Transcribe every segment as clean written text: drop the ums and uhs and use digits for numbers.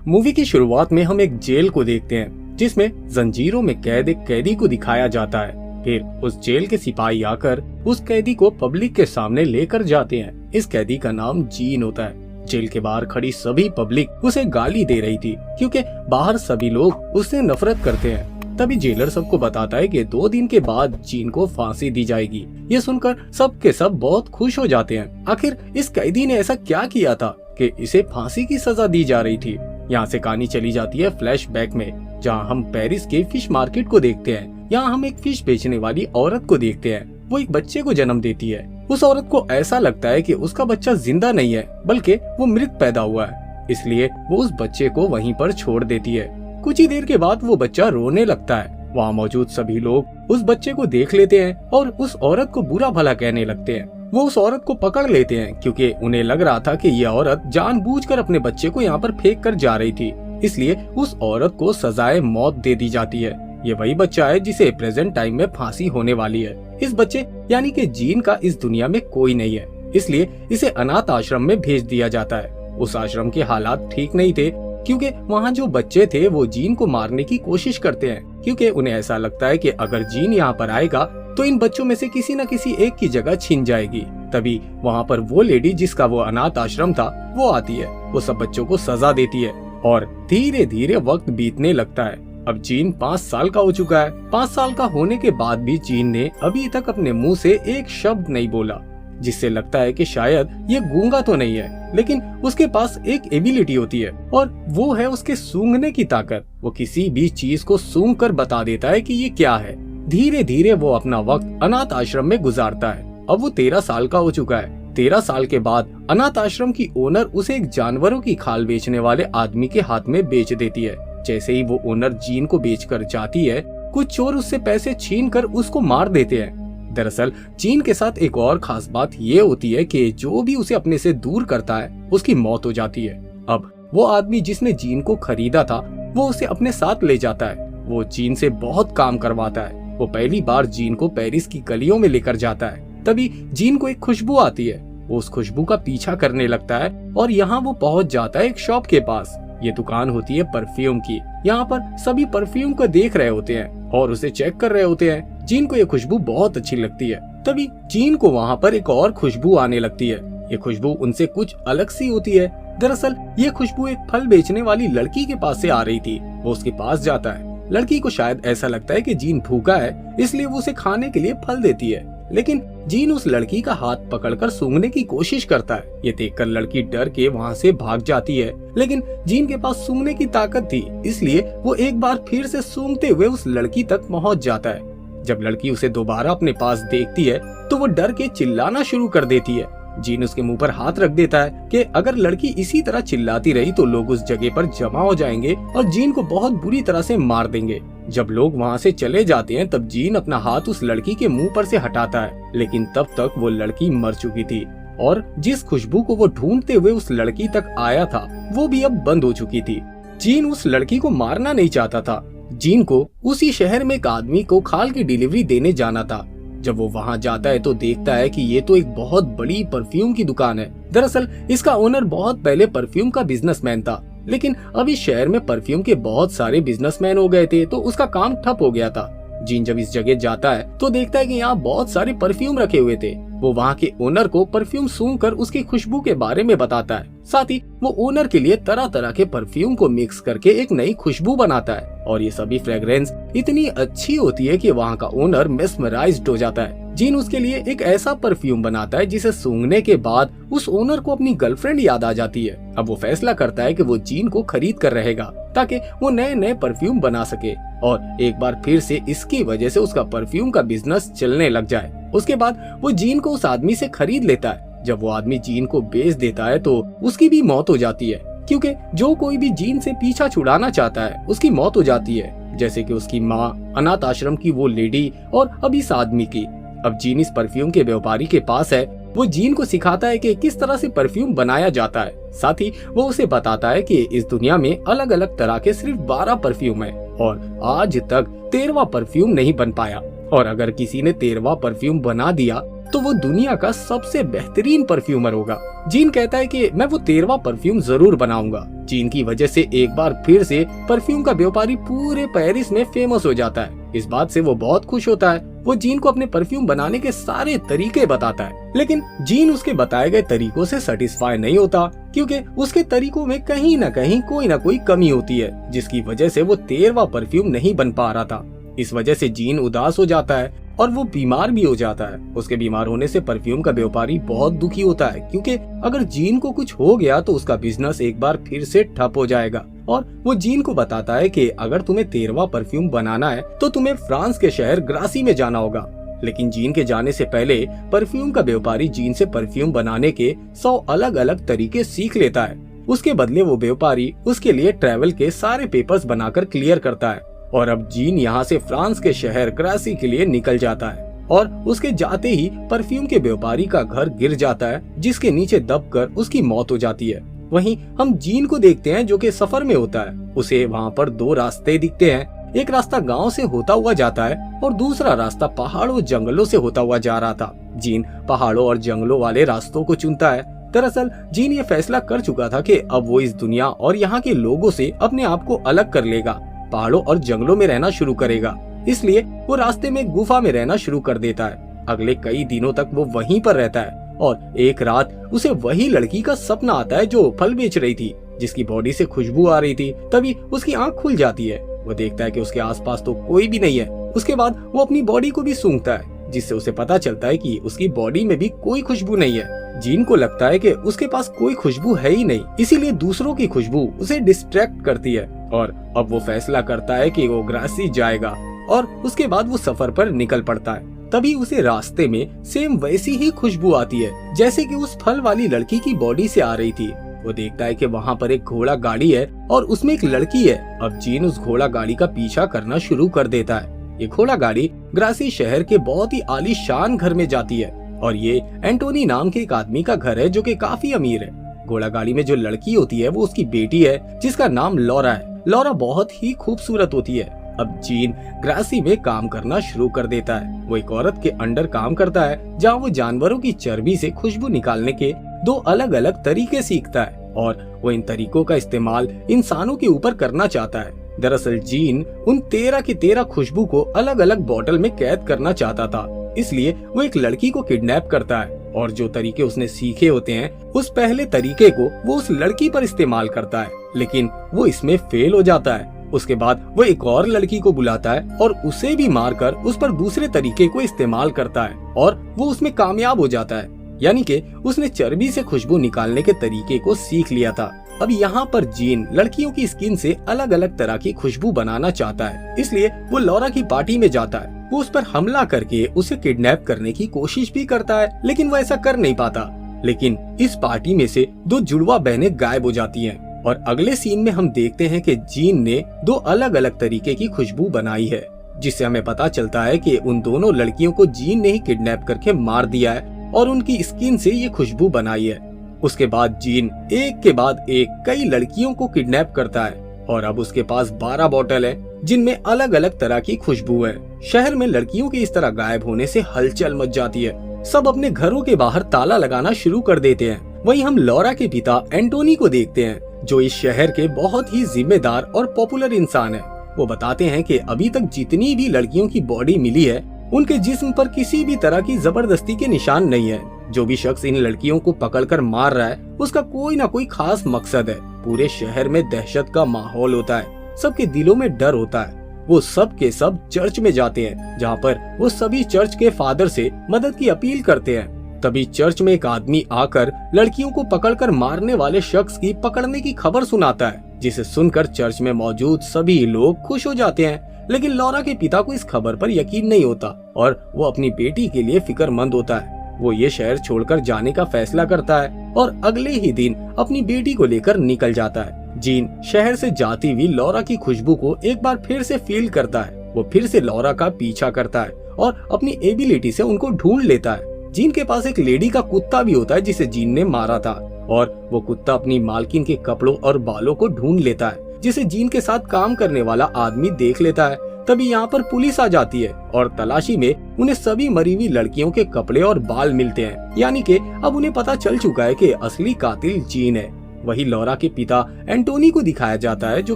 Movie की शुरुआत में हम एक जेल को देखते हैं जिसमें जंजीरों में कैद एक कैदी को दिखाया जाता है। फिर उस जेल के सिपाही आकर उस कैदी को पब्लिक के सामने लेकर जाते हैं। इस कैदी का नाम जीन होता है। जेल के बाहर खड़ी सभी पब्लिक उसे गाली दे रही थी क्योंकि बाहर सभी लोग उससे नफरत करते हैं। तभी जेलर सबको बताता है कि 2 दिन के बाद जीन को फांसी दी जाएगी। ये सुनकर सब के सब बहुत खुश हो जाते हैं। आखिर इस कैदी ने ऐसा क्या किया था कि इसे फांसी की सजा दी जा रही थी। यहाँ से कहानी चली जाती है फ्लैशबैक में, जहाँ हम पेरिस के फिश मार्केट को देखते हैं। यहाँ हम एक फिश बेचने वाली औरत को देखते हैं। वो एक बच्चे को जन्म देती है। उस औरत को ऐसा लगता है कि उसका बच्चा जिंदा नहीं है बल्कि वो मृत पैदा हुआ है, इसलिए वो उस बच्चे को वहीं पर छोड़ देती है। कुछ ही देर के बाद वो बच्चा रोने लगता है। वहाँ मौजूद सभी लोग उस बच्चे को देख लेते हैं और उस औरत को बुरा भला कहने लगते हैं। वो उस औरत को पकड़ लेते हैं क्योंकि उन्हें लग रहा था कि ये औरत जानबूझकर अपने बच्चे को यहाँ पर फेंक कर जा रही थी, इसलिए उस औरत को सजाए मौत दे दी जाती है। ये वही बच्चा है जिसे प्रेजेंट टाइम में फांसी होने वाली है। इस बच्चे यानी कि जीन का इस दुनिया में कोई नहीं है, इसलिए इसे अनाथ आश्रम में भेज दिया जाता है। उस आश्रम के हालात ठीक नहीं थे क्योंकि वहाँ जो बच्चे थे वो जीन को मारने की कोशिश करते हैं, क्योंकि उन्हें ऐसा लगता है कि अगर जीन यहाँ पर आएगा तो इन बच्चों में से किसी न किसी एक की जगह छिन जाएगी। तभी वहाँ पर वो लेडी जिसका वो अनाथ आश्रम था वो आती है। वो सब बच्चों को सजा देती है और धीरे धीरे वक्त बीतने लगता है। अब जीन 5 साल का हो चुका है। 5 साल का होने के बाद भी जीन ने अभी तक अपने मुंह से एक शब्द नहीं बोला, जिससे लगता है कि शायद ये गूंगा तो नहीं है, लेकिन उसके पास एक एबिलिटी होती है और वो है उसके सूंघने की ताकत। वो किसी भी चीज को सूंघ कर बता देता है कि ये क्या है। धीरे धीरे वो अपना वक्त अनाथ आश्रम में गुजारता है। अब वो 13 साल का हो चुका है। 13 साल के बाद अनाथ आश्रम की ओनर उसे एक जानवरों की खाल बेचने वाले आदमी के हाथ में बेच देती है। जैसे ही वो ओनर जीन को बेचकर जाती है, कुछ चोर उससे पैसे छीन कर उसको मार देते हैं। दरअसल जीन के साथ एक और खास बात ये होती है कि जो भी उसे अपने से दूर करता है उसकी मौत हो जाती है। अब वो आदमी जिसने जीन को खरीदा था वो उसे अपने साथ ले जाता है। वो जीन से बहुत काम करवाता है। वो पहली बार जीन को पेरिस की गलियों में लेकर जाता है। तभी जीन को एक खुशबू आती है। वो उस खुशबू का पीछा करने लगता है और यहाँ वो पहुँच जाता है एक शॉप के पास। ये दुकान होती है परफ्यूम की। यहाँ पर सभी परफ्यूम को देख रहे होते हैं और उसे चेक कर रहे होते हैं। जीन को ये खुशबू बहुत अच्छी लगती है। तभी जीन को वहाँ पर एक और खुशबू आने लगती है। ये खुशबू उनसे कुछ अलग सी होती है। दरअसल ये खुशबू एक फल बेचने वाली लड़की के पास से आ रही थी। वो उसके पास जाता है। लड़की को शायद ऐसा लगता है कि जीन भूखा है, इसलिए वो उसे खाने के लिए फल देती है, लेकिन जीन उस लड़की का हाथ पकड़कर सूंघने की कोशिश करता है। ये देखकर लड़की डर के वहाँ से भाग जाती है, लेकिन जीन के पास सूंघने की ताकत थी, इसलिए वो एक बार फिर से सूंघते हुए उस लड़की तक पहुँच जाता है। जब लड़की उसे दोबारा अपने पास देखती है तो वो डर के चिल्लाना शुरू कर देती है। जीन उसके मुंह पर हाथ रख देता है कि अगर लड़की इसी तरह चिल्लाती रही तो लोग उस जगह पर जमा हो जाएंगे और जीन को बहुत बुरी तरह से मार देंगे। जब लोग वहाँ से चले जाते हैं तब जीन अपना हाथ उस लड़की के मुंह पर से हटाता है, लेकिन तब तक वो लड़की मर चुकी थी और जिस खुशबू को वो ढूंढते हुए उस लड़की तक आया था वो भी अब बंद हो चुकी थी। जीन उस लड़की को मारना नहीं चाहता था। जीन को उसी शहर में एक आदमी को खाल की डिलीवरी देने जाना था। जब वो वहाँ जाता है तो देखता है कि ये तो एक बहुत बड़ी परफ्यूम की दुकान है। दरअसल इसका ओनर बहुत पहले परफ्यूम का बिजनेसमैन था, लेकिन अब इस शहर में परफ्यूम के बहुत सारे बिजनेसमैन हो गए थे तो उसका काम ठप हो गया था। जीन जब इस जगह जाता है तो देखता है कि यहाँ बहुत सारे परफ्यूम रखे हुए थे। वो वहाँ के ओनर को परफ्यूम सूंघकर उसकी खुशबू के बारे में बताता है। साथ ही वो ओनर के लिए तरह तरह के परफ्यूम को मिक्स करके एक नई खुशबू बनाता है और ये सभी फ्रेग्रेंस इतनी अच्छी होती है कि वहाँ का ओनर मेस्मराइज्ड हो जाता है। जीन उसके लिए एक ऐसा परफ्यूम बनाता है जिसे सूंघने के बाद उस ओनर को अपनी गर्लफ्रेंड याद आ जाती है। अब वो फैसला करता है कि वो जीन को खरीद कर रहेगा ताकि वो नए नए परफ्यूम बना सके और एक बार फिर से इसकी वजह से उसका परफ्यूम का बिजनेस चलने लग जाए। उसके बाद वो जीन को उस आदमी से खरीद लेता है। जब वो आदमी जीन को बेच देता है तो उसकी भी मौत हो जाती है, क्योंकि जो कोई भी जीन से पीछा छुड़ाना चाहता है उसकी मौत हो जाती है, जैसे कि उसकी माँ, अनाथ आश्रम की वो लेडी और अब इस आदमी की। अब जीन इस परफ्यूम के व्यापारी के पास है। वो जीन को सिखाता है कि किस तरह से परफ्यूम बनाया जाता है। साथ ही वो उसे बताता है कि इस दुनिया में अलग अलग तरह के सिर्फ 12 परफ्यूम है और आज तक 13वां परफ्यूम नहीं बन पाया, और अगर किसी ने 13वां परफ्यूम बना दिया तो वो दुनिया का सबसे बेहतरीन परफ्यूमर होगा। जीन कहता है कि मैं वो 13वां परफ्यूम जरूर बनाऊंगा, जीन की वजह से एक बार फिर से परफ्यूम का व्यापारी पूरे पेरिस में फेमस हो जाता है। इस बात से वो बहुत खुश होता है। वो जीन को अपने परफ्यूम बनाने के सारे तरीके बताता है, लेकिन जीन उसके बताए गए तरीकों से सेटिस्फाई नहीं होता, क्योंकि उसके तरीकों में कहीं न कहीं कोई न कोई कमी होती है, जिसकी वजह से वो 13वां परफ्यूम नहीं बन पा रहा था। इस वजह से जीन उदास हो जाता है और वो बीमार भी हो जाता है। उसके बीमार होने से परफ्यूम का व्यापारी बहुत दुखी होता है, क्योंकि अगर जीन को कुछ हो गया तो उसका बिजनेस एक बार फिर से ठप हो जाएगा। और वो जीन को बताता है कि अगर तुम्हें 13वां परफ्यूम बनाना है तो तुम्हें फ्रांस के शहर ग्रासी में जाना होगा। लेकिन जीन के जाने से पहले परफ्यूम का व्यापारी जीन से परफ्यूम बनाने के 100 अलग अलग तरीके सीख लेता है। उसके बदले वो व्यापारी उसके लिए ट्रैवल के सारे पेपर्स बनाकर क्लियर करता है। और अब जीन यहाँ से फ्रांस के शहर ग्रासी के लिए निकल जाता है और उसके जाते ही परफ्यूम के व्यापारी का घर गिर जाता है, जिसके नीचे दबकर उसकी मौत हो जाती है। वहीं हम जीन को देखते हैं जो कि सफर में होता है। उसे वहाँ पर 2 रास्ते दिखते हैं। एक रास्ता गांव से होता हुआ जाता है और दूसरा रास्ता पहाड़ों जंगलों से होता हुआ जा रहा था। जीन पहाड़ों और जंगलों वाले रास्तों को चुनता है। दरअसल जीन ये फैसला कर चुका था कि अब वो इस दुनिया और यहाँ के लोगों से अपने आप को अलग कर लेगा, पहाड़ों और जंगलों में रहना शुरू करेगा। इसलिए वो रास्ते में गुफा में रहना शुरू कर देता है। अगले कई दिनों तक वो वहीं पर रहता है और एक रात उसे वही लड़की का सपना आता है जो फल बेच रही थी, जिसकी बॉडी से खुशबू आ रही थी। तभी उसकी आंख खुल जाती है। वो देखता है कि उसके आसपास तो कोई भी नहीं है। उसके बाद वो अपनी बॉडी को भी सूंघता है, जिससे उसे पता चलता है कि उसकी बॉडी में भी कोई खुशबू नहीं है। जीन को लगता है कि उसके पास कोई खुशबू है ही नहीं, इसीलिए दूसरों की खुशबू उसे डिस्ट्रैक्ट करती है। और अब वो फैसला करता है कि वो ग्रासी जाएगा और उसके बाद वो सफर पर निकल पड़ता है। तभी उसे रास्ते में सेम वैसी ही खुशबू आती है जैसे कि उस फल वाली लड़की की बॉडी से आ रही थी। वो देखता है कि वहाँ पर एक घोड़ा गाड़ी है और उसमें एक लड़की है। अब जीन उस घोड़ा गाड़ी का पीछा करना शुरू कर देता है। ये घोड़ा गाड़ी ग्रासी शहर के बहुत ही आलीशान घर में जाती है और ये एंटोनी नाम के एक आदमी का घर है जो कि काफी अमीर है। घोड़ा गाड़ी में जो लड़की होती है वो उसकी बेटी है, जिसका नाम लौरा है। लौरा बहुत ही खूबसूरत होती है। अब जीन ग्रासी में काम करना शुरू कर देता है। वो एक औरत के अंडर काम करता है, जहाँ वो जानवरों की चर्बी से खुशबू निकालने के 2 अलग अलग तरीके सीखता है और वो इन तरीकों का इस्तेमाल इंसानों के ऊपर करना चाहता है। दरअसल जीन उन 13 की 13 खुशबू को अलग अलग बोतल में कैद करना चाहता था, इसलिए वो एक लड़की को किडनैप करता है और जो तरीके उसने सीखे होते हैं उस पहले तरीके को वो उस लड़की पर इस्तेमाल करता है, लेकिन वो इसमें फेल हो जाता है। उसके बाद वो एक और लड़की को बुलाता है और उसे भी मारकर उस पर दूसरे तरीके को इस्तेमाल करता है और वो उसमें कामयाब हो जाता है। यानी कि उसने चर्बी से खुशबू निकालने के तरीके को सीख लिया था। अब यहाँ पर जीन लड़कियों की स्किन से अलग अलग तरह की खुशबू बनाना चाहता है, इसलिए वो लौरा की पार्टी में जाता है। वो उस पर हमला करके उसे किडनैप करने की कोशिश भी करता है, लेकिन वो ऐसा कर नहीं पाता। लेकिन इस पार्टी में से 2 जुड़वा बहनें गायब हो जाती हैं और अगले सीन में हम देखते हैं कि जीन ने 2 अलग अलग तरीके की खुशबू बनाई है, जिससे हमें पता चलता है कि उन दोनों लड़कियों को जीन ने ही किडनैप करके मार दिया है और उनकी स्किन से ये खुशबू बनाई है। उसके बाद जीन एक के बाद एक कई लड़कियों को किडनैप करता है और अब उसके पास 12 बोतल है जिनमें अलग अलग तरह की खुशबू है। शहर में लड़कियों के इस तरह गायब होने से हलचल मच जाती है। सब अपने घरों के बाहर ताला लगाना शुरू कर देते हैं। वहीं हम लौरा के पिता एंटोनी को देखते हैं, जो इस शहर के बहुत ही जिम्मेदार और पॉपुलर इंसान है। वो बताते हैं कि अभी तक जितनी भी लड़कियों की बॉडी मिली है उनके जिस्म पर किसी भी तरह की जबरदस्ती के निशान नहीं है। जो भी शख्स इन लड़कियों को पकड़कर मार रहा है उसका कोई ना कोई खास मकसद है। पूरे शहर में दहशत का माहौल होता है, सबके दिलों में डर होता है। वो सब के सब चर्च में जाते हैं, जहाँ पर वो सभी चर्च के फादर से मदद की अपील करते हैं। तभी चर्च में एक आदमी आकर लड़कियों को पकड़कर मारने वाले शख्स की पकड़ने की खबर सुनाता है, जिसे सुनकर चर्च में मौजूद सभी लोग खुश हो जाते हैं। लेकिन लौरा के पिता को इस खबर पर यकीन नहीं होता और वो अपनी बेटी के लिए फिक्रमंद होता है। वो ये शहर छोड़कर जाने का फैसला करता है और अगले ही दिन अपनी बेटी को लेकर निकल जाता है। जीन शहर से जाती हुई लौरा की खुशबू को एक बार फिर से फील करता है। वो फिर से लौरा का पीछा करता है और अपनी एबिलिटी से उनको ढूंढ लेता है। जीन के पास एक लेडी का कुत्ता भी होता है जिसे जीन ने मारा था और वो कुत्ता अपनी मालकिन के कपड़ों और बालों को ढूंढ लेता है, जिसे जीन के साथ काम करने वाला आदमी देख लेता है। तभी यहाँ पर पुलिस आ जाती है और तलाशी में उन्हें सभी मरी हुई लड़कियों के कपड़े और बाल मिलते हैं। यानी कि अब उन्हें पता चल चुका है कि असली कातिल जीन है। वही लॉरा के पिता एंटोनी को दिखाया जाता है, जो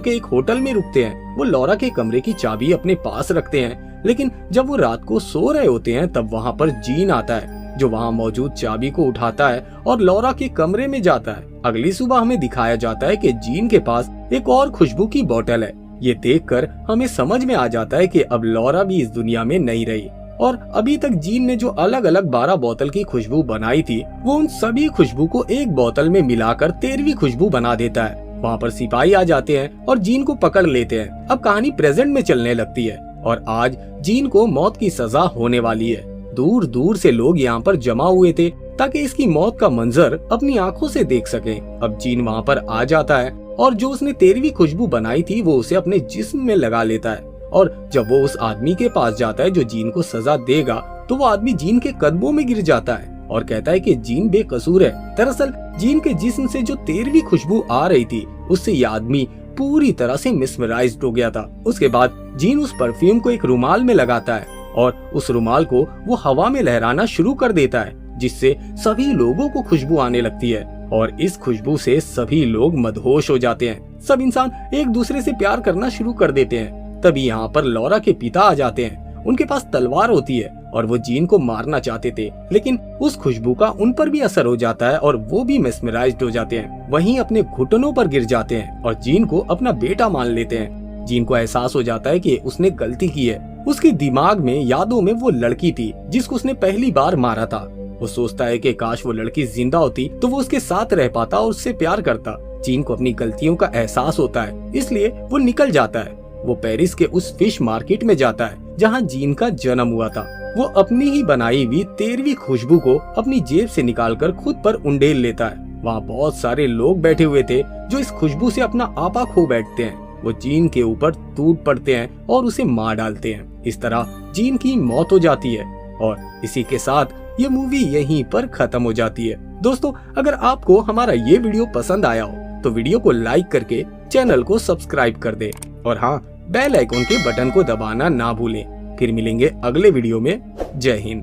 कि एक होटल में रुकते हैं। वो लॉरा के कमरे की चाबी अपने पास रखते हैं, लेकिन जब वो रात को सो रहे होते हैं तब वहाँ पर जीन आता है, जो वहाँ मौजूद चाबी को उठाता है और लॉरा के कमरे में जाता है। अगली सुबह हमें दिखाया जाता है कि जीन के पास एक और खुशबू की बोतल है। ये देखकर हमें समझ में आ जाता है कि अब लॉरा भी इस दुनिया में नहीं रही और अभी तक जीन ने जो अलग अलग 12 बोतल की खुशबू बनाई थी, वो उन सभी खुशबू को एक बोतल में मिलाकर 13वीं खुशबू बना देता है। वहाँ पर सिपाही आ जाते हैं और जीन को पकड़ लेते हैं। अब कहानी प्रेजेंट में चलने लगती है और आज जीन को मौत की सजा होने वाली है। दूर दूर से लोग यहाँ पर जमा हुए थे ताकि इसकी मौत का मंजर अपनी आंखों से देख सकें। अब जीन वहाँ पर आ जाता है और जो उसने 13वीं खुशबू बनाई थी वो उसे अपने जिस्म में लगा लेता है। और जब वो उस आदमी के पास जाता है जो जीन को सजा देगा, तो वो आदमी जीन के कदमों में गिर जाता है और कहता है कि जीन बेकसूर है। दरअसल जीन के जिस्म से जो 13वीं खुशबू आ रही थी, उससे ये आदमी पूरी तरह से मिसमराइज्ड हो गया था। उसके बाद जीन उस परफ्यूम को एक रुमाल में लगाता है और उस रुमाल को वो हवा में लहराना शुरू कर देता है, जिससे सभी लोगों को खुशबू आने लगती है और इस खुशबू से सभी लोग मदहोश हो जाते हैं। सब इंसान एक दूसरे से प्यार करना शुरू कर देते हैं। तभी यहाँ पर लॉरा के पिता आ जाते हैं। उनके पास तलवार होती है और वो जीन को मारना चाहते थे, लेकिन उस खुशबू का उन पर भी असर हो जाता है और वो भी मेस्मराइज्ड हो जाते हैं। वहीं अपने घुटनों पर गिर जाते हैं और जीन को अपना बेटा मान लेते हैं। जीन को एहसास हो जाता है कि उसने गलती की है। उसके दिमाग में यादों में वो लड़की थी जिसको उसने पहली बार मारा था। वो सोचता है कि काश वो लड़की जिंदा होती तो वो उसके साथ रह पाता और उससे प्यार करता। जीन को अपनी गलतियों का एहसास होता है, इसलिए वो निकल जाता है। वो पेरिस के उस फिश मार्केट में जाता है जहाँ जीन का जन्म हुआ था। वो अपनी ही बनाई हुई 13वीं खुशबू को अपनी जेब से निकालकर खुद पर उंडेल लेता है। वहाँ बहुत सारे लोग बैठे हुए थे जो इस खुशबू से अपना आपा खो बैठते हैं। वो जीन के ऊपर टूट पड़ते हैं और उसे मार डालते हैं। इस तरह जीन की मौत हो जाती है और इसी के साथ ये मूवी यहीं पर खत्म हो जाती है। दोस्तों, अगर आपको हमारा ये वीडियो पसंद आया हो तो वीडियो को लाइक करके चैनल को सब्सक्राइब कर दे और हाँ, बेल आइकॉन के बटन को दबाना ना भूलें। फिर मिलेंगे अगले वीडियो में। जय हिंद।